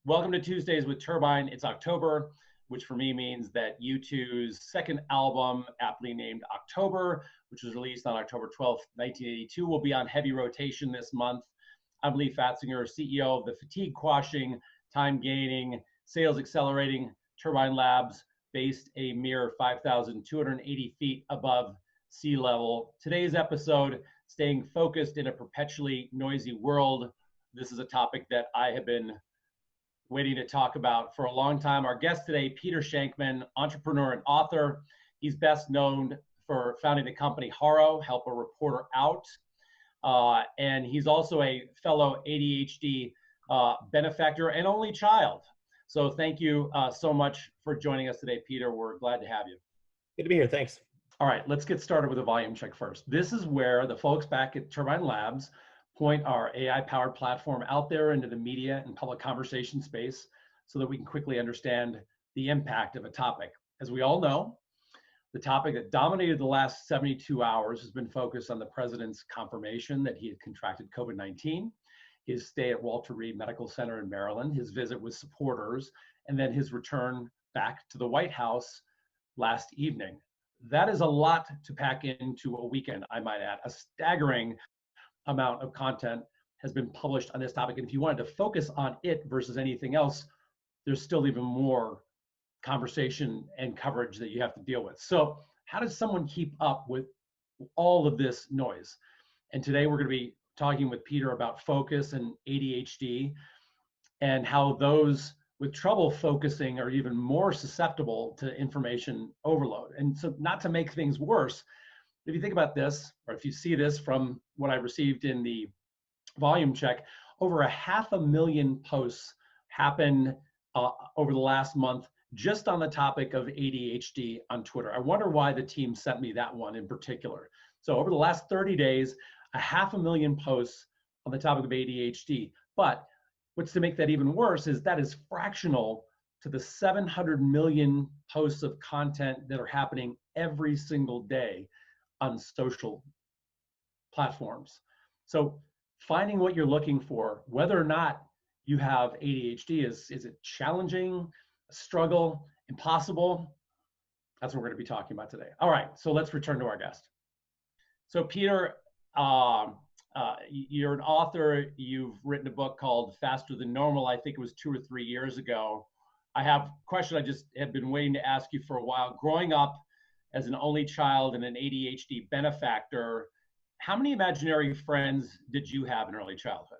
Welcome to Tuesdays with Turbine. It's October, which for me means that U2's second album, aptly named October, which was released on October 12th, 1982, will be on heavy rotation this month. I'm Lee Fatzinger, CEO of the fatigue quashing, time gaining, sales accelerating Turbine Labs, based a mere 5,280 feet above sea level. Today's episode, staying focused in a perpetually noisy world. This is a topic that I have been waiting to talk about for a long time. Our guest today, Peter Shankman, entrepreneur and author. He's best known for founding the company Haro, Help a Reporter Out. And he's also a fellow ADHD benefactor and only child. So thank you so much for joining us today, Peter. We're glad to have you. Good to be here. Thanks. All right, let's get started with a volume check first. This is where the folks back at Turbine Labs point our AI-powered platform out there into the media and public conversation space so that we can quickly understand the impact of a topic. As we all know, the topic that dominated the last 72 hours has been focused on the president's confirmation that he had contracted COVID-19, his stay at Walter Reed Medical Center in Maryland, his visit with supporters, and then his return back to the White House last evening. That is a lot to pack into a weekend, I might add. A staggering amount of content has been published on this topic. And if you wanted to focus on it versus anything else, there's still even more conversation and coverage that you have to deal with. So how does someone keep up with all of this noise? And today we're going to be talking with Peter about focus and ADHD and how those with trouble focusing are even more susceptible to information overload. And so not to make things worse, if you think about this, or if you see this from what I received in the volume check, over 500,000 posts happened over the last month just on the topic of ADHD on Twitter. I wonder why the team sent me that one in particular. So over the last 30 days, 500,000 posts on the topic of ADHD. But what's to make that even worse is that is fractional to the 700 million posts of content that are happening every single day on social platforms. So finding what you're looking for, whether or not you have ADHD, is it challenging, a struggle, impossible? That's what we're going to be talking about today. All right, so let's return to our guest. So Peter, you're an author. You've written a book called Faster Than Normal. I think it was 2 or 3 years ago. I have a question I just have been waiting to ask you for a while. Growing up as an only child and an ADHD benefactor, how many imaginary friends did you have in early childhood?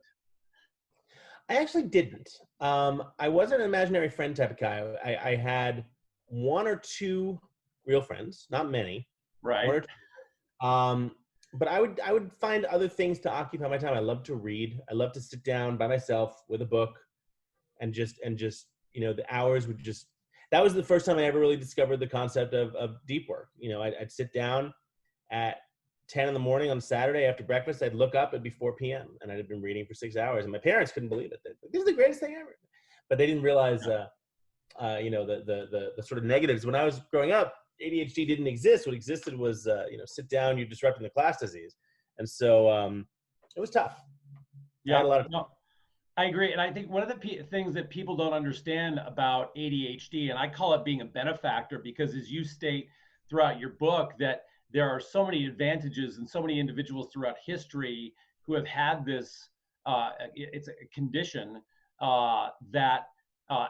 I actually didn't. I wasn't an imaginary friend type of guy. I had 1 or 2 real friends, not many. Right. 1 or 2. But I would find other things to occupy my time. I love to read. I love to sit down by myself with a book and just the hours would just. That was the first time I ever really discovered the concept of deep work. I'd sit down at 10 in the morning on Saturday after breakfast. I'd look up, it'd be 4 p.m. and I'd have been reading for 6 hours. And my parents couldn't believe it. This is the greatest thing ever. But they didn't realize, the sort of negatives. When I was growing up, ADHD didn't exist. What existed was, sit down, you're disrupting the class disease. And so it was tough. Yeah, I agree. And I think one of the things that people don't understand about ADHD, and I call it being a benefactor, because as you state throughout your book, that there are so many advantages and so many individuals throughout history who have had this, it's a condition that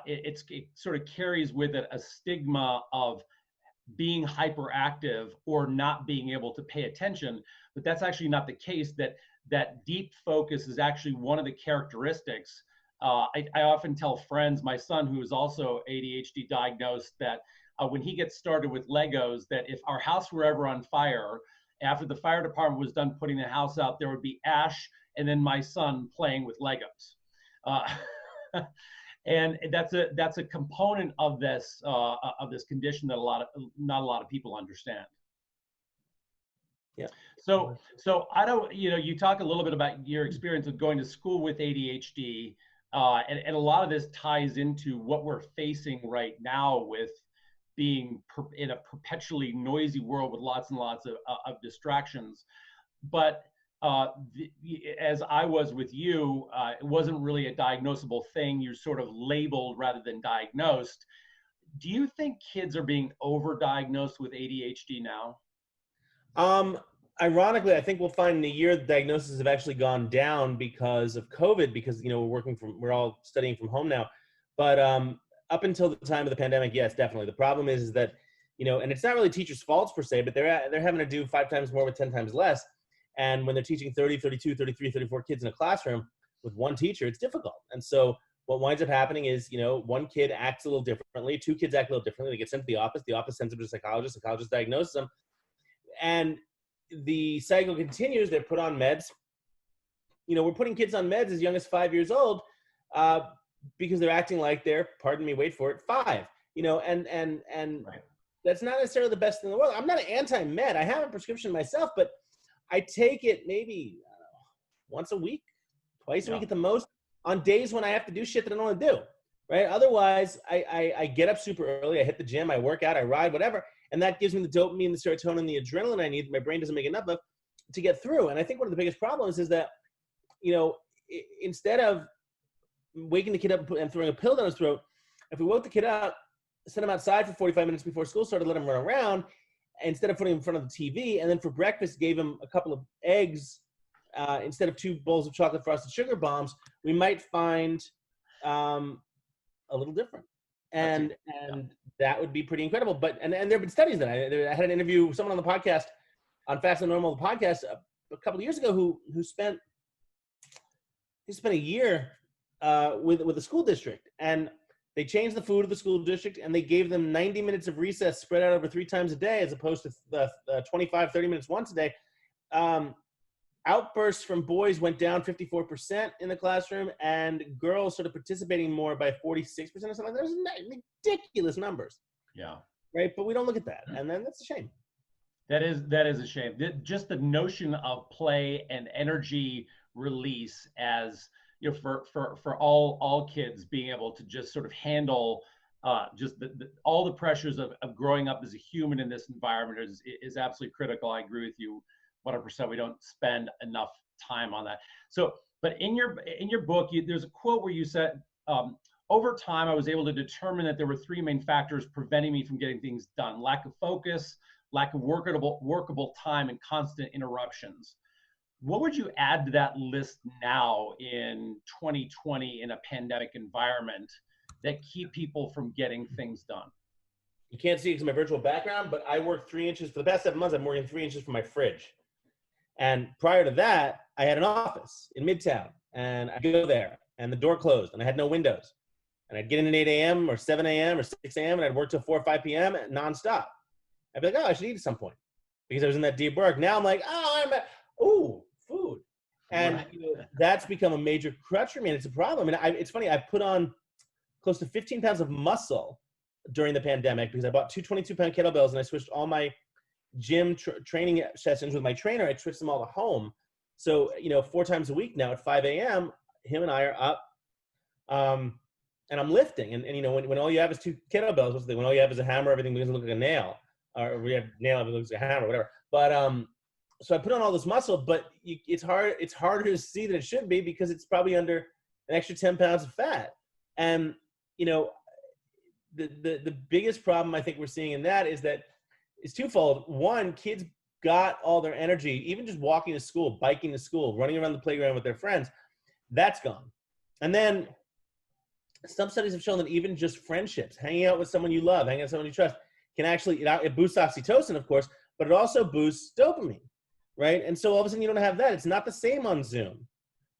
it sort of carries with it a stigma of being hyperactive or not being able to pay attention. But that's actually not the case. That deep focus is actually one of the characteristics. I often tell friends, my son, who is also ADHD diagnosed, that when he gets started with Legos, that if our house were ever on fire, after the fire department was done putting the house out, there would be ash and then my son playing with Legos. And that's a component of this condition that not a lot of people understand. Yeah. So I don't, you talk a little bit about your experience of going to school with ADHD, and a lot of this ties into what we're facing right now with being in a perpetually noisy world with lots and lots of distractions. But as I was with you, it wasn't really a diagnosable thing. You're sort of labeled rather than diagnosed. Do you think kids are being overdiagnosed with ADHD now? Um, Ironically, I think we'll find in a year the diagnoses have actually gone down because of COVID, because we're all studying from home now. But up until the time of the pandemic, yes, definitely. The problem is that, and it's not really teachers' faults per se, but they're having to do 5 times more with 10 times less. And when they're teaching 30, 32, 33, 34 kids in a classroom with one teacher, it's difficult. And so what winds up happening is, one kid acts a little differently, 2 kids act a little differently. They get sent to the office sends them to a psychologist, psychologist diagnoses them, and the cycle continues. They're put on meds. We're putting kids on meds as young as 5 years old, because they're acting like they're, pardon me, wait for it, 5. And Right. That's not necessarily the best thing in the world. I'm not an anti-med. I have a prescription myself, but I take it maybe once a week, twice a week at the most, on days when I have to do shit that I don't want to do. Right? Otherwise, I get up super early. I hit the gym. I work out. I ride, whatever. And that gives me the dopamine, the serotonin, the adrenaline I need that my brain doesn't make enough of to get through. And I think one of the biggest problems is that, instead of waking the kid up and throwing a pill down his throat, if we woke the kid up, sent him outside for 45 minutes before school started, let him run around, instead of putting him in front of the TV, and then for breakfast gave him a couple of eggs instead of 2 bowls of chocolate frosted sugar bombs, we might find a little different. And that would be pretty incredible. But and there have been studies that I had an interview with someone on the podcast, on Fast and Normal podcast, a couple of years ago, who spent a year with a school district, and they changed the food of the school district, and they gave them 90 minutes of recess spread out over 3 times a day, as opposed to the 25, 30 minutes once a day. Outbursts from boys went down 54% in the classroom, and girls started participating more by 46% or something. There's ridiculous numbers. Yeah. Right. But we don't look at that. And then that's a shame. That is a shame. Just the notion of play and energy release, as for all kids being able to just sort of handle just all the pressures of growing up as a human in this environment is absolutely critical. I agree with you 100%. We don't spend enough time on that. So, but in your book, there's a quote where you said, over time, I was able to determine that there were 3 main factors preventing me from getting things done: lack of focus, lack of workable time, and constant interruptions. What would you add to that list now in 2020 in a pandemic environment that keep people from getting things done? You can't see it because of my virtual background, but I work 3 inches for the past 7 months. I'm working 3 inches from my fridge. And prior to that, I had an office in Midtown, and I'd go there, and the door closed, and I had no windows. And I'd get in at 8 a.m. or 7 a.m. or 6 a.m., and I'd work till 4 or 5 p.m. nonstop. I'd be like, oh, I should eat at some point, because I was in that deep work. Now I'm like, food. And Right. that's become a major crutch for me, and it's a problem. And it's funny, I put on close to 15 pounds of muscle during the pandemic because I bought 2 22-pound kettlebells, and I switched all my gym training sessions with my trainer. I switched them all to home. So, 4 times a week now at 5 a.m., him and I are up, and I'm lifting. And when all you have is 2 kettlebells, what's the thing? When all you have is a hammer, everything doesn't look like a nail. Or we have nail, everything looks like a hammer, whatever. But so I put on all this muscle, but it's harder to see than it should be, because it's probably under an extra 10 pounds of fat. And, the biggest problem I think we're seeing in that is that it's twofold. One, kids got all their energy, even just walking to school, biking to school, running around the playground with their friends, that's gone. And then some studies have shown that even just friendships, hanging out with someone you love, hanging out with someone you trust, can actually, it boosts oxytocin, of course, but it also boosts dopamine, right? And so all of a sudden you don't have that. It's not the same on Zoom,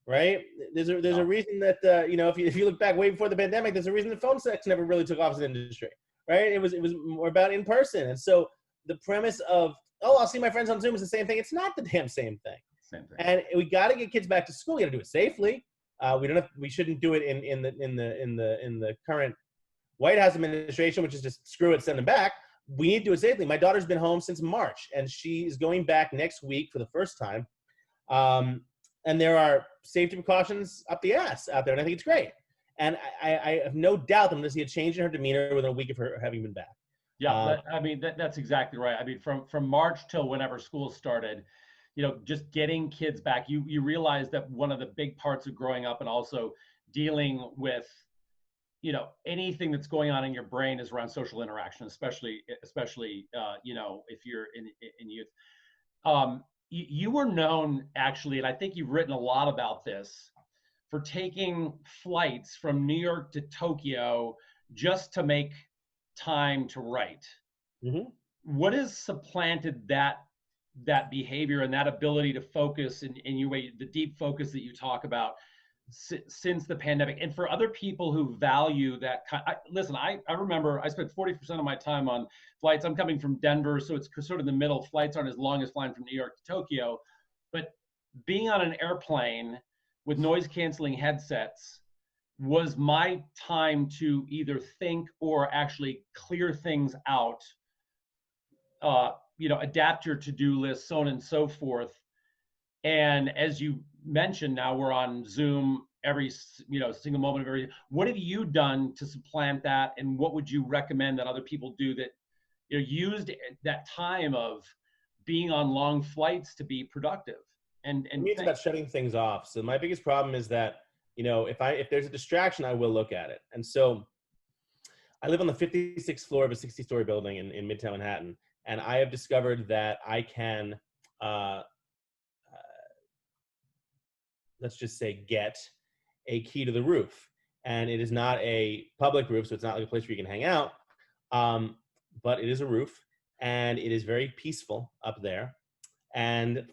right? There's a reason that, if you look back way before the pandemic, there's a reason that phone sex never really took off as an industry, right? It was more about in person. And so the premise of, oh, I'll see my friends on Zoom is the same thing. It's not the damn same thing. Same thing. And we got to get kids back to school. You got to do it safely. We shouldn't do it in the current White House administration, which is just screw it, send them back. We need to do it safely. My daughter's been home since March, and she is going back next week for the first time. And there are safety precautions up the ass out there, and I think it's great. And I have no doubt that I'm going to see a change in her demeanor within a week of her having been back. Yeah, I mean, that's exactly right. I mean, from March till whenever school started, just getting kids back. You realize that one of the big parts of growing up and also dealing with, anything that's going on in your brain is around social interaction, especially if you're in youth. You were known, actually, and I think you've written a lot about this, for taking flights from New York to Tokyo just to make time to write. Mm-hmm. What has supplanted that behavior and that ability to focus and the deep focus that you talk about since the pandemic? And for other people who value that listen, I remember I spent 40% of my time on flights. I'm coming from Denver, so it's sort of in the middle. Flights aren't as long as flying from New York to Tokyo, but being on an airplane with noise canceling headsets was my time to either think or actually clear things out, adapt your to-do list, so on and so forth. And as you mentioned, now we're on Zoom every, single moment of every. What have you done to supplant that, and what would you recommend that other people do that, used that time of being on long flights to be productive? And For me, it's about shutting things off. So my biggest problem is that, if there's a distraction, I will look at it. And so I live on the 56th floor of a 60-story building in Midtown Manhattan, and I have discovered that I can, let's just say, get a key to the roof. And it is not a public roof, so it's not like a place where you can hang out, but it is a roof, and it is very peaceful up there. And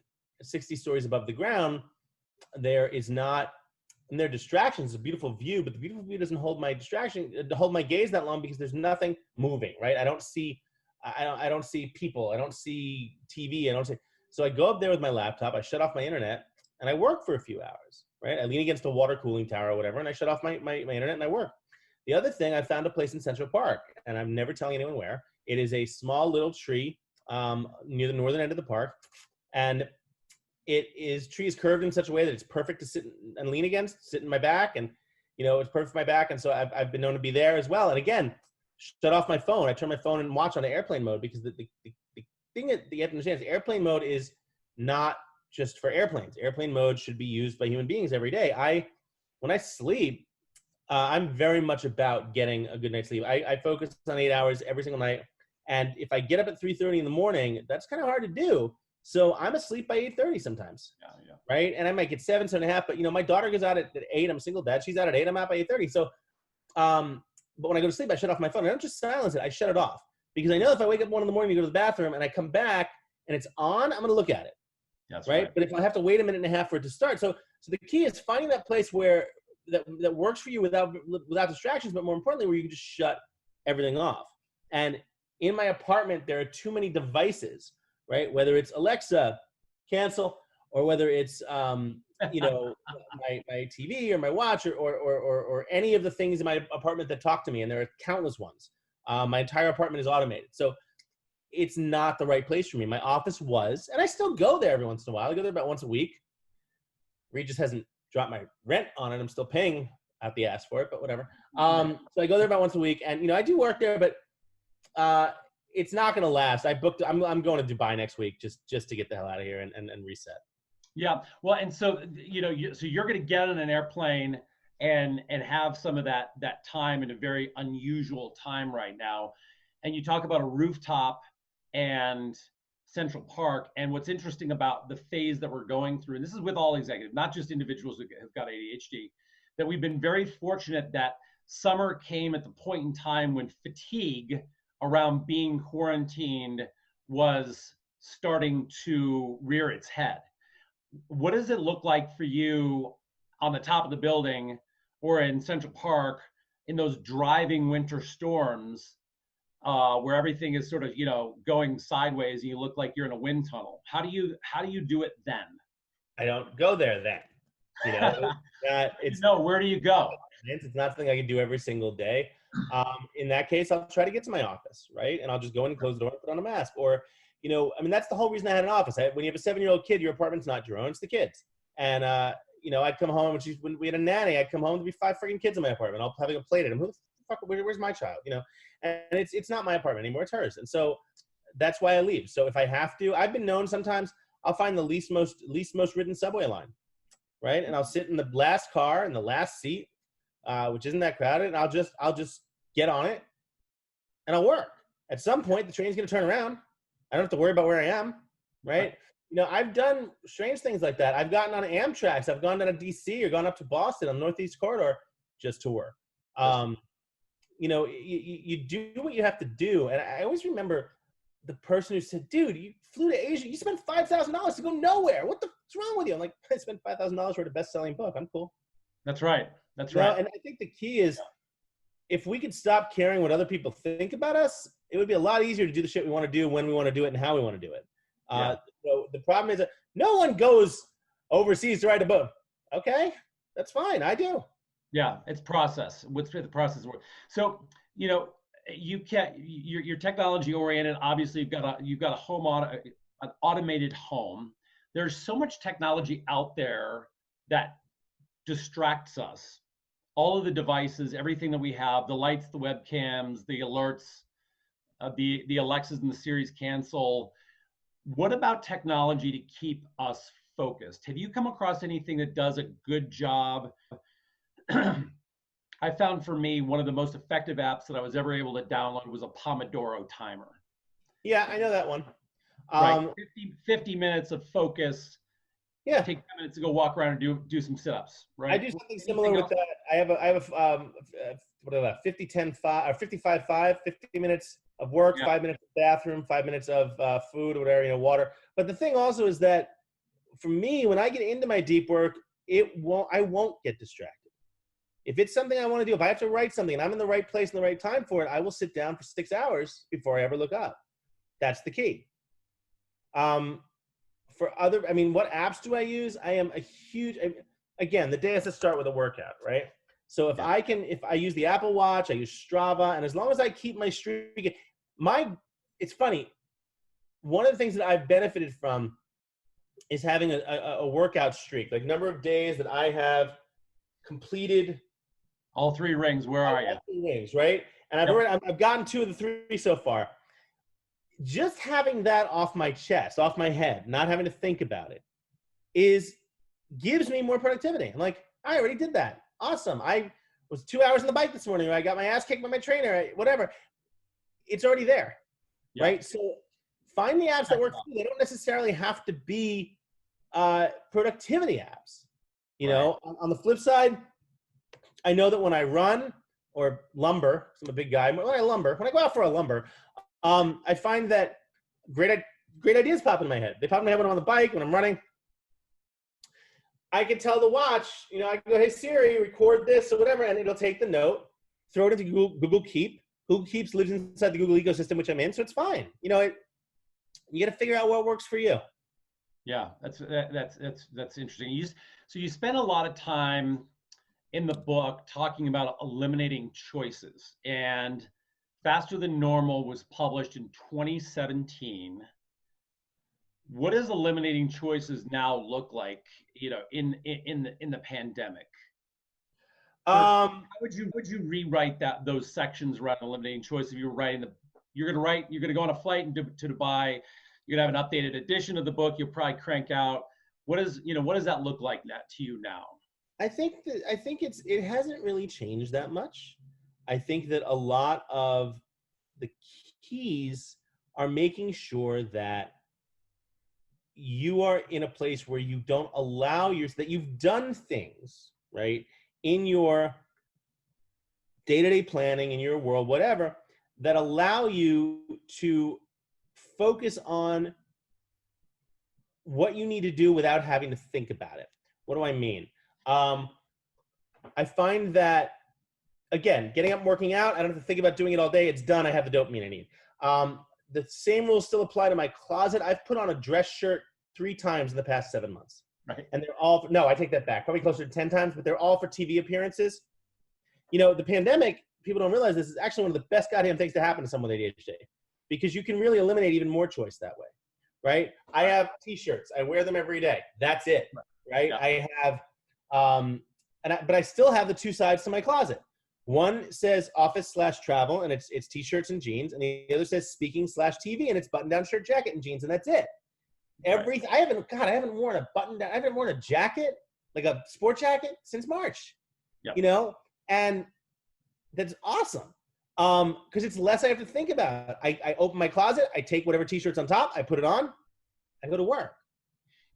60 stories above the ground, there is not, and there are distractions. It's a beautiful view, but the beautiful view doesn't hold my gaze that long because there's nothing moving, right? I don't see people. I don't see TV. So I go up there with my laptop, I shut off my internet, and I work for a few hours, right? I lean against a water cooling tower or whatever, and I shut off my internet and I work. The other thing, I found a place in Central Park, and I'm never telling anyone where. It is a small little tree near the northern end of the park, and tree is curved in such a way that it's perfect to sit and lean against, sit in my back, and it's perfect for my back. And so I've been known to be there as well. And again, shut off my phone. I turn my phone and watch on airplane mode, because the thing that you have to understand is airplane mode is not just for airplanes. Airplane mode should be used by human beings every day. When I sleep, I'm very much about getting a good night's sleep. I focus on 8 hours every single night. And if I get up at 3:30 in the morning, that's kind of hard to do. So I'm asleep by 8:30 sometimes, right? And I might get 7:30, but my daughter goes out at 8. I'm a single dad. She's out at 8. I'm out by 8:30. So, but when I go to sleep, I shut off my phone. I don't just silence it. I shut it off, because I know if I wake up 1 in the morning to go to the bathroom and I come back and it's on, I'm going to look at it. That's right. But if I have to wait a minute and a half for it to start, so the key is finding that place where that works for you without distractions, but more importantly, where you can just shut everything off. And in my apartment, there are too many devices, right? Whether it's Alexa, cancel, or whether it's my TV or my watch or any of the things in my apartment that talk to me, and there are countless ones. My entire apartment is automated, so it's not the right place for me. My office was, and I still go there every once in a while. I go there about once a week. Regis hasn't dropped my rent on it. I'm still paying out the ass for it, but whatever. So I go there about once a week, and I do work there, but it's not going to last. I'm going to Dubai next week just to get the hell out of here and reset. Yeah. Well, and so so you're going to get on an airplane and have some of that time in a very unusual time right now. And you talk about a rooftop and Central Park. And what's interesting about the phase that we're going through, and this is with all executives, not just individuals who have got ADHD, that we've been very fortunate that summer came at the point in time when fatigue around being quarantined was starting to rear its head. What does it look like for you on the top of the building or in Central Park in those driving winter storms where everything is sort of, going sideways and you look like you're in a wind tunnel? How do you do it then? I don't go there then. Where do you go? It's not something I can do every single day. In that case, I'll try to get to my office, right? And I'll just go in and close the door and put on a mask. Or, that's the whole reason I had an office. When you have a 7-year-old kid, your apartment's not your own, it's the kids. And, I'd come home, when we had a nanny, I'd come home, there'd be 5 freaking kids in my apartment, all having a play at him. Who the fuck, where's my child? And it's not my apartment anymore, it's hers. And so that's why I leave. So if I have to, I've been known sometimes, I'll find the least most ridden subway line, right? And I'll sit in the last car in the last seat, which isn't that crowded, and I'll just get on it and I'll work. At some point, the train's going to turn around. I don't have to worry about where I am, right? You know, I've done strange things like that. I've gotten on Amtrak's. I've gone down to DC or gone up to Boston on the Northeast Corridor just to work. You know, you do what you have to do. And I always remember the person who said, dude, you flew to Asia. You spent $5,000 to go nowhere. What's wrong with you? I'm like, I spent $5,000 for the best-selling book. I'm cool. That's right. That's right. And I think the key is if we could stop caring what other people think about us, it would be a lot easier to do the shit we want to do when we want to do it and how we want to do it. So the problem is that no one goes overseas to write a book. Okay, that's fine. I do. Yeah, it's process. What's the process work? So, you know, you're technology oriented. Obviously, you've got an automated home. There's so much technology out there that distracts us. All of the devices, everything that we have, the lights, the webcams, the alerts, the Alexas and the Siris cancel. What about technology to keep us focused? Have you come across anything that does a good job? I found for me, one of the most effective apps that I was ever able to download was a Pomodoro timer. Yeah, I know that one. Right, 50 minutes of focus. Yeah. Take 10 minutes to go walk around and do some sit-ups, right? I do something similar with that. I have what is that, 50-10-5 or 55-5, 50 minutes of work, 5 minutes of bathroom, 5 minutes of food or whatever, you know, water. But the thing also is that for me, when I get into my deep work, I won't get distracted. If it's something I want to do, if I have to write something and I'm in the right place and the right time for it, I will sit down for 6 hours before I ever look up. That's the key. What apps do I use? I am a huge, again, the day has to start with a workout, right? So if I use the Apple Watch, I use Strava, and as long as I keep my streak, it's funny. One of the things that I've benefited from is having a workout streak, like number of days that I have completed. All 3 rings, where are you? All 3 rings, right? And I've gotten 2 of the 3 so far. Just having that off my chest, off my head, not having to think about it, gives me more productivity. I'm like, I already did that. Awesome. I was 2 hours on the bike this morning. I got my ass kicked by my trainer, whatever. It's already there, right? So find the apps that work for you. They don't necessarily have to be productivity apps. You know, on the flip side, I know that when I run or lumber, I'm a big guy, when I go out for a lumber, I find that great ideas pop in my head. They pop in my head when I'm on the bike, when I'm running. I can tell the watch, you know, I can go, hey Siri, record this or whatever, and it'll take the note, throw it into Google Keep. Google Keeps lives inside the Google ecosystem, which I'm in, so it's fine. You know, you got to figure out what works for you. Yeah, that's interesting. So you spend a lot of time in the book talking about eliminating choices, and Faster Than Normal was published in 2017. What does eliminating choices now look like, you know, in the pandemic? How would you rewrite those sections around eliminating choices? If you were writing you're gonna go on a flight to Dubai, you're gonna have an updated edition of the book, you'll probably crank out. What does that look like to you now? I think it hasn't really changed that much. I think that a lot of the keys are making sure that you are in a place where you don't allow that you've done things, right, in your day-to-day planning, in your world, whatever, that allow you to focus on what you need to do without having to think about it. What do I mean? I find that, again, getting up and working out, I don't have to think about doing it all day. It's done. I have the dopamine I need. The same rules still apply to my closet. I've put on a dress shirt 3 times in the past 7 months. Right. And they're all, no, I take that back. Probably closer to 10 times, but they're all for TV appearances. You know, the pandemic, people don't realize this is actually one of the best goddamn things to happen to someone with ADHD, because you can really eliminate even more choice that way, right? I have T-shirts. I wear them every day. That's it, right? Yeah. I have, but I still have the 2 sides to my closet. One says office/travel, and it's T-shirts and jeans, and the other says speaking/TV, and it's button-down shirt, jacket, and jeans, and that's it. Everything. I haven't worn a button down. I haven't worn a jacket, like a sport jacket, since March. Yep. You know, and that's awesome. Because it's less I have to think about. I open my closet, I take whatever t-shirt's on top, I put it on, I go to work.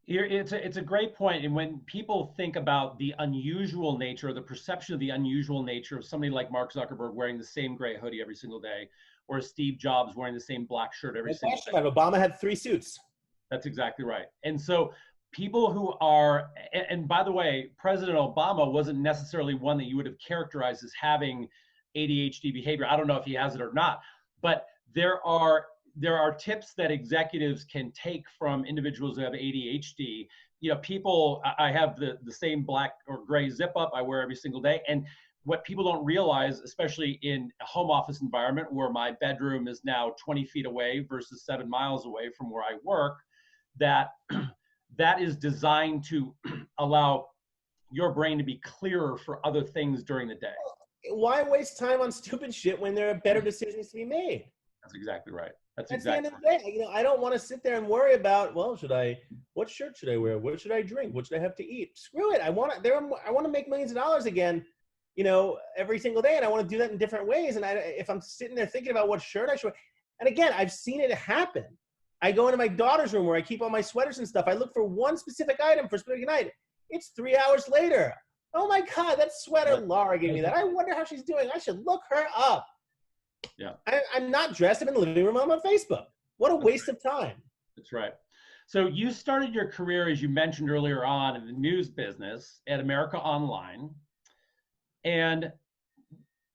It's a great point. And when people think about the unusual nature, the perception of the unusual nature of somebody like Mark Zuckerberg wearing the same gray hoodie every single day, or Steve Jobs wearing the same black shirt every single day. Obama had 3 suits. That's exactly right. And so people who are, and by the way, President Obama wasn't necessarily one that you would have characterized as having ADHD behavior. I don't know if he has it or not, but there are tips that executives can take from individuals who have ADHD. You know, people, I have the same black or gray zip up I wear every single day. And what people don't realize, especially in a home office environment where my bedroom is now 20 feet away versus 7 miles away from where I work, that that is designed to allow your brain to be clearer for other things during the day. Why waste time on stupid shit when there are better decisions to be made? That's exactly right. That's exactly the end of the day. You know, I don't want to sit there and worry about, well, what shirt should I wear? What should I drink? What should I have to eat? Screw it. I want to make millions of dollars again, you know, every single day. And I want to do that in different ways. And if I'm sitting there thinking about what shirt I should wear, and again, I've seen it happen. I go into my daughter's room where I keep all my sweaters and stuff. I look for one specific item for a specific night. It's 3 hours later. Oh my God, that sweater, Laura gave me that. I wonder how she's doing. I should look her up. Yeah. I'm not dressed. I'm in the living room. I'm on Facebook. What a waste of time. That's right. So you started your career, as you mentioned earlier on, in the news business at America Online. And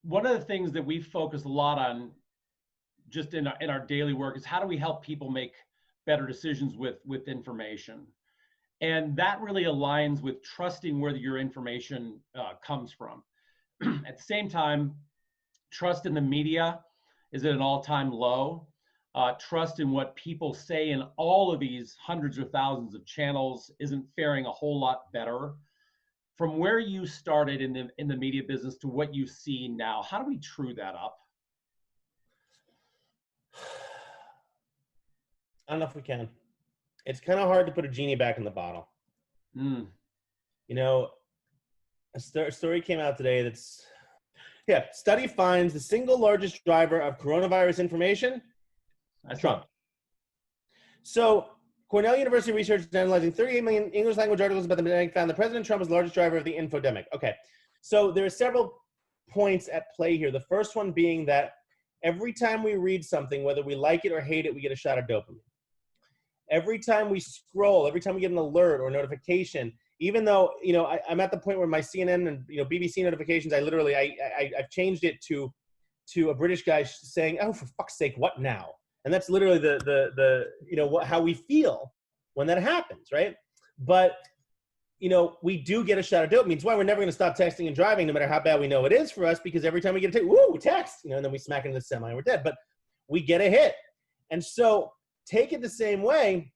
one of the things that we focus a lot on just in our daily work is how do we help people make better decisions with information? And that really aligns with trusting where your information comes from. At the same time, trust in the media is at an all-time low. Trust in what people say in all of these hundreds or thousands of channels isn't faring a whole lot better. From where you started in the media business to what you see now, how do we true that up? I don't know if we can. It's kind of hard to put a genie back in the bottle. You know, a story came out today that's, study finds the single largest driver of coronavirus information, Trump. So Cornell University research is analyzing 38 million English language articles about the pandemic found that President Trump is the largest driver of the infodemic. Okay, so there are several points at play here. The first one being that every time we read something, whether we like it or hate it, we get a shot of dopamine. Every time we scroll, every time we get an alert or notification, even though, you know, I'm at the point where my CNN and, you know, BBC notifications, I've changed it to a British guy saying, oh, for fuck's sake, what now? And that's literally the you know, how we feel when that happens, right? But, you know, we do get a shot of dopamine. It's why we're never going to stop texting and driving, no matter how bad we know it is for us, because every time we get a text, woo, text, you know, and then we smack into the semi and we're dead. But we get a hit. And so take it the same way.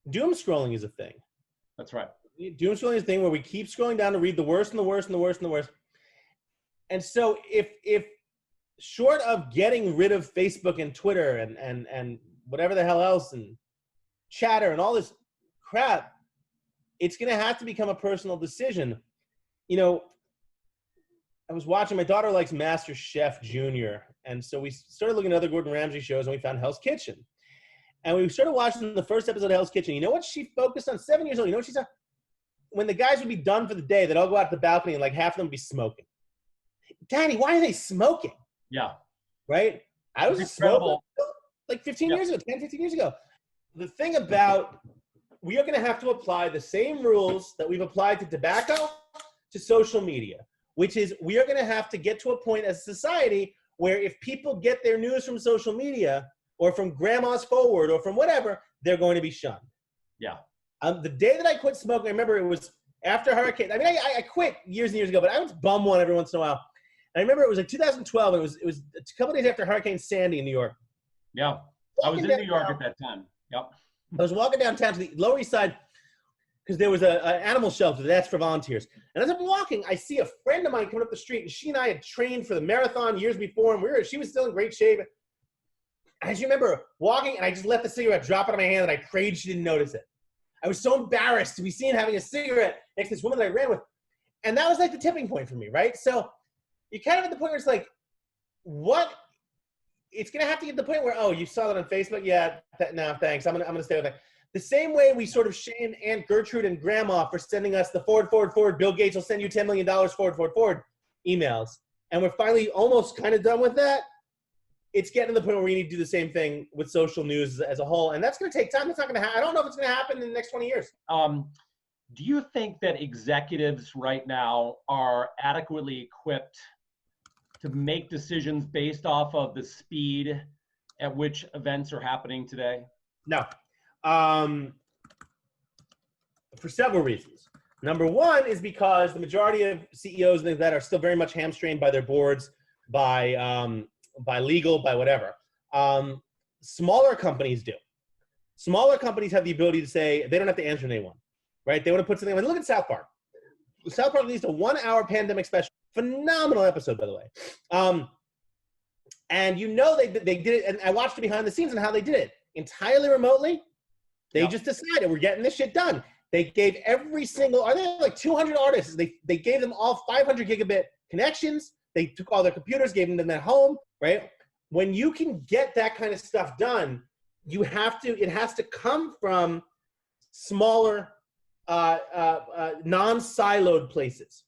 Doom scrolling is a thing. That's right. Doom scrolling is a thing where we keep scrolling down to read the worst and the worst and the worst and the worst. And so if short of getting rid of Facebook and Twitter and whatever the hell else and Chatter and all this crap, it's going to have to become a personal decision. You know, I was watching, my daughter likes Master Chef Junior. And so we started looking at other Gordon Ramsay shows and we found Hell's Kitchen. And we started watching the first episode of Hell's Kitchen. You know what she focused on? 7 years old. You know what she said? When the guys would be done for the day, they'd all go out to the balcony and like half of them would be smoking. Daddy, why are they smoking? Yeah. Right? I was a smoker like 15 years ago, 10, 15 years ago. The thing about, we are going to have to apply the same rules that we've applied to tobacco to social media, which is we are going to have to get to a point as a society where if people get their news from social media or from grandma's forward or from whatever, they're going to be shunned. Yeah. The day that I quit smoking, I remember it was after Hurricane. I mean, I quit years and years ago, but I would bum one every once in a while. And I remember it was like 2012. And it was a couple days after Hurricane Sandy in New York. Yeah. I was in New York at that time. Yep. I was walking downtown to the Lower East Side because there was an animal shelter that's for volunteers. And as I'm walking, I see a friend of mine coming up the street, and she and I had trained for the marathon years before, and she was still in great shape. I just remember walking, and I just let the cigarette drop out of my hand, and I prayed she didn't notice it. I was so embarrassed to be seen having a cigarette next to this woman that I ran with. And that was like the tipping point for me, right? So you're kind of at the point where it's like, what? It's going to have to get to the point where, oh, you saw that on Facebook? Yeah, no, thanks. I'm gonna stay with that. The same way we sort of shamed Aunt Gertrude and Grandma for sending us the forward, Bill Gates will send you $10 million forward emails. And we're finally almost kind of done with that. It's getting to the point where we need to do the same thing with social news as a whole. And that's going to take time. It's not going to happen. I don't know if it's going to happen in the next 20 years. Do you think that executives right now are adequately equipped to make decisions based off of the speed at which events are happening today? No. For several reasons. Number one is because the majority of CEOs that are still very much hamstringed by their boards, by legal, by whatever. Smaller companies do. Smaller companies have the ability to say, they don't have to answer anyone, right? They want to put something, look at South Park. South Park released a 1-hour pandemic special. Phenomenal episode, by the way. And you know they did it, and I watched the behind the scenes and how they did it. Entirely remotely, they just decided, we're getting this shit done. They gave every single, are there like 200 artists? They gave them all 500 gigabit connections. They took all their computers, gave them at home, right? When you can get that kind of stuff done, it has to come from smaller, non-siloed places,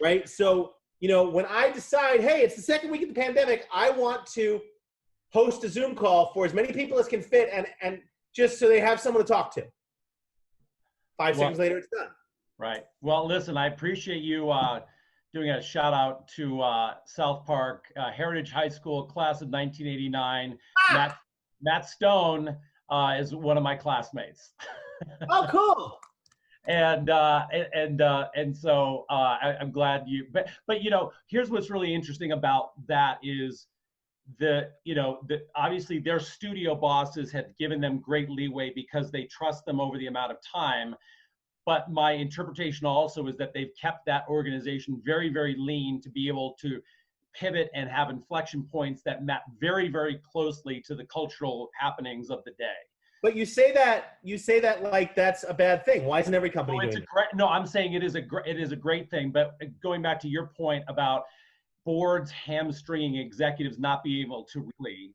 right? So, when I decide, hey, it's the second week of the pandemic, I want to host a Zoom call for as many people as can fit, and just so they have someone to talk to. 5 seconds later, it's done. Right. Well, listen, I appreciate you doing a shout out to South Park, Heritage High School, class of 1989. Matt Stone is one of my classmates. Oh, cool. And so I'm glad you. But here's what's really interesting about that is obviously their studio bosses have given them great leeway because they trust them over the amount of time. But my interpretation also is that they've kept that organization very, very lean to be able to pivot and have inflection points that map very, very closely to the cultural happenings of the day. But you say that like that's a bad thing. Why isn't every company doing it? No, I'm saying it is a great thing. But going back to your point about boards hamstringing executives not being able to really,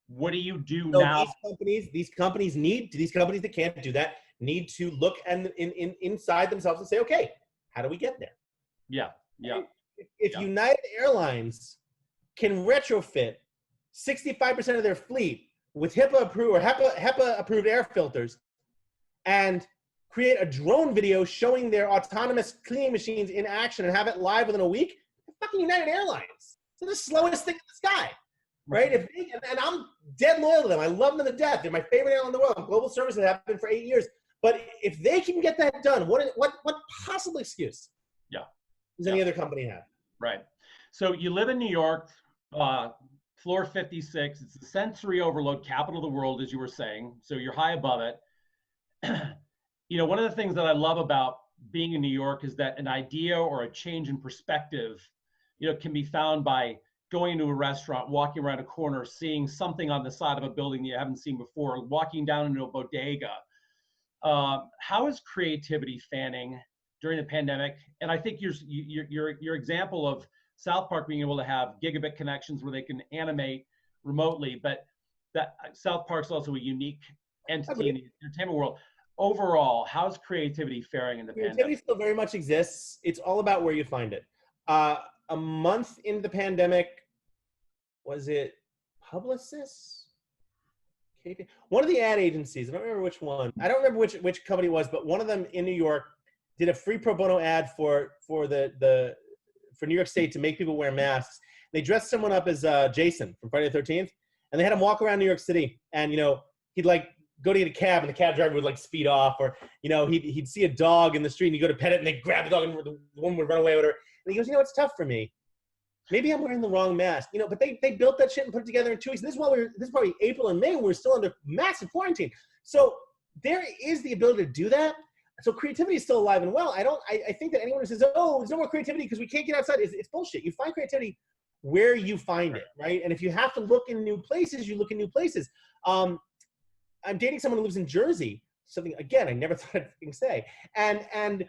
what do you do now? These companies that can't do that need to look inside themselves and say, okay, how do we get there? Yeah. If United Airlines can retrofit 65% of their fleet with HEPA approved air filters and create a drone video showing their autonomous cleaning machines in action and have it live within a week, fucking United Airlines. They're the slowest thing in the sky, right? And I'm dead loyal to them. I love them to death. They're my favorite airline in the world. I'm global service and have been for 8 years. But if they can get that done, what possible excuse does any other company have? Right. So you live in New York, floor 56. It's the sensory overload capital of the world, as you were saying. So you're high above it. One of the things that I love about being in New York is that an idea or a change in perspective, can be found by going to a restaurant, walking around a corner, seeing something on the side of a building that you haven't seen before, walking down into a bodega. How is creativity fanning during the pandemic? And I think your example of South Park being able to have gigabit connections where they can animate remotely, but that South Park's also a unique entity in the entertainment world. Overall, how's creativity faring in the pandemic? Creativity still very much exists. It's all about where you find it. A month into the pandemic, was it Publicis? One of the ad agencies, I don't remember which one. I don't remember which company it was, but one of them in New York did a free pro bono ad for New York State to make people wear masks. They dressed someone up as Jason from Friday the 13th, and they had him walk around New York City. And he'd like go to get a cab, and the cab driver would like speed off, or he'd see a dog in the street, and he'd go to pet it, and they'd grab the dog, and the woman would run away with her. And he goes, it's tough for me. Maybe I'm wearing the wrong mask, but they built that shit and put it together in 2 weeks. This is probably April and May when we're still under massive quarantine. So there is the ability to do that. So creativity is still alive and well. I think that anyone who says, oh, there's no more creativity because we can't get outside, it's bullshit. You find creativity where you find it, right? And if you have to look in new places, you look in new places. I'm dating someone who lives in Jersey. Something, again, I never thought I'd fucking say. And I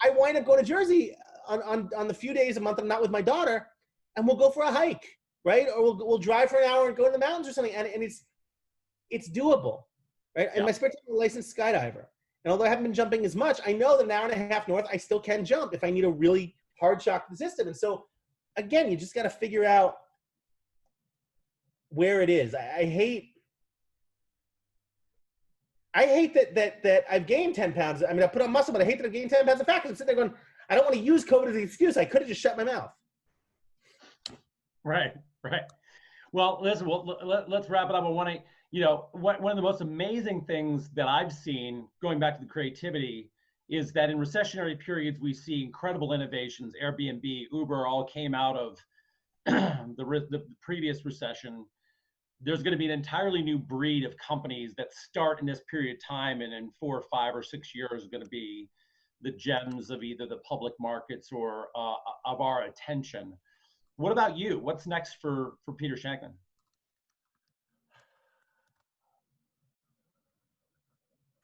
wind up going to Jersey on the few days a month I'm not with my daughter, and we'll go for a hike, right? Or we'll drive for an hour and go in the mountains or something. And it's doable, right? And my spare time, I'm a licensed skydiver. And although I haven't been jumping as much, I know that an hour and a half north, I still can jump if I need a really hard shock to the system. And so, again, you just got to figure out where it is. I hate that I've gained 10 pounds. I mean, I put on muscle, but I hate that I've gained 10 pounds of fat because I'm sitting there going, I don't want to use COVID as an excuse. I could have just shut my mouth. Right. Well, listen, let's wrap it up. I want to, one of the most amazing things that I've seen, going back to the creativity, is that in recessionary periods, we see incredible innovations. Airbnb, Uber all came out of the previous recession. There's going to be an entirely new breed of companies that start in this period of time, and in 4 or 5 or 6 years are going to be the gems of either the public markets or of our attention. What about you? What's next for Peter Shankman?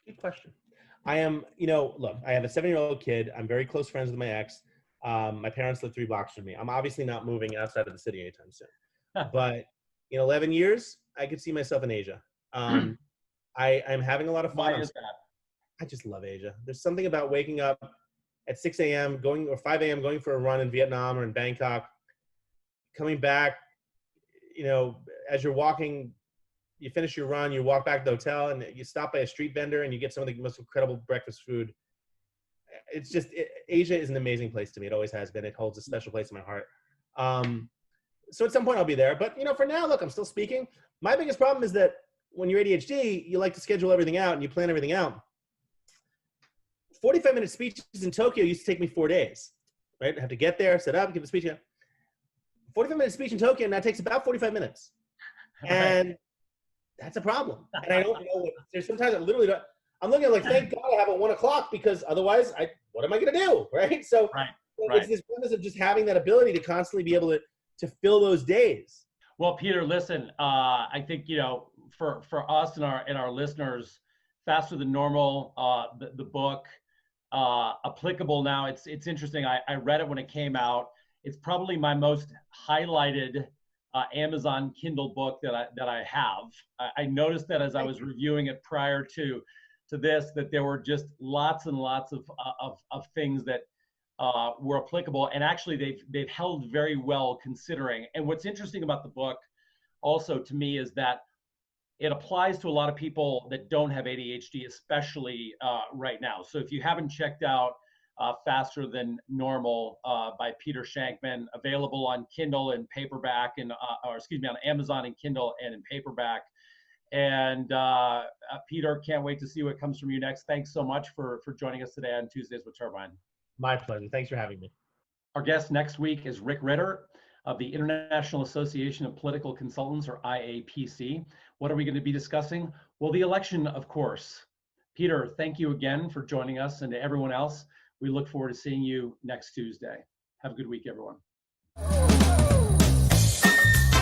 Good question. I am, look, I have a 7-year-old kid. I'm very close friends with my ex. My parents live 3 blocks from me. I'm obviously not moving outside of the city anytime soon. But in 11 years, I could see myself in Asia. I'm having a lot of fun. Why is that? I just love Asia. There's something about waking up at 6 a.m., or 5 a.m., going for a run in Vietnam or in Bangkok, coming back, as you're walking, you finish your run, you walk back to the hotel, and you stop by a street vendor and you get some of the most incredible breakfast food. It's just, Asia is an amazing place to me. It always has been. It holds a special place in my heart. So at some point I'll be there. But, for now, look, I'm still speaking. My biggest problem is that when you're ADHD, you like to schedule everything out and you plan everything out. 45-minute speeches in Tokyo used to take me 4 days, right? I have to get there, set up, give a speech. 45-minute speech in Tokyo now takes about 45 minutes. And that's a problem. And I don't know. There's sometimes I literally don't. I'm looking at like, thank God I have a 1 o'clock, because otherwise, what am I going to do, right? So it's this premise of just having that ability to constantly be able to fill those days. Well, Peter, listen, I think, for us and our listeners, Faster Than Normal, the book, applicable now. It's interesting. I read it when it came out. It's probably my most highlighted Amazon Kindle book that I have. I noticed that as I was reviewing it prior to this, that there were just lots and lots of things that were applicable, and actually they've held very well considering. And what's interesting about the book also to me is that it applies to a lot of people that don't have ADHD, especially right now. So if you haven't checked out Faster Than Normal by Peter Shankman, available on Kindle and paperback, and on Amazon and Kindle and in paperback. And Peter, can't wait to see what comes from you next. Thanks so much for joining us today on Tuesdays with Turbine. My pleasure. Thanks for having me. Our guest next week is Rick Ritter of the International Association of Political Consultants, or IAPC. What are we going to be discussing? Well, the election, of course. Peter, thank you again for joining us, and to everyone else, we look forward to seeing you next Tuesday. Have a good week, everyone.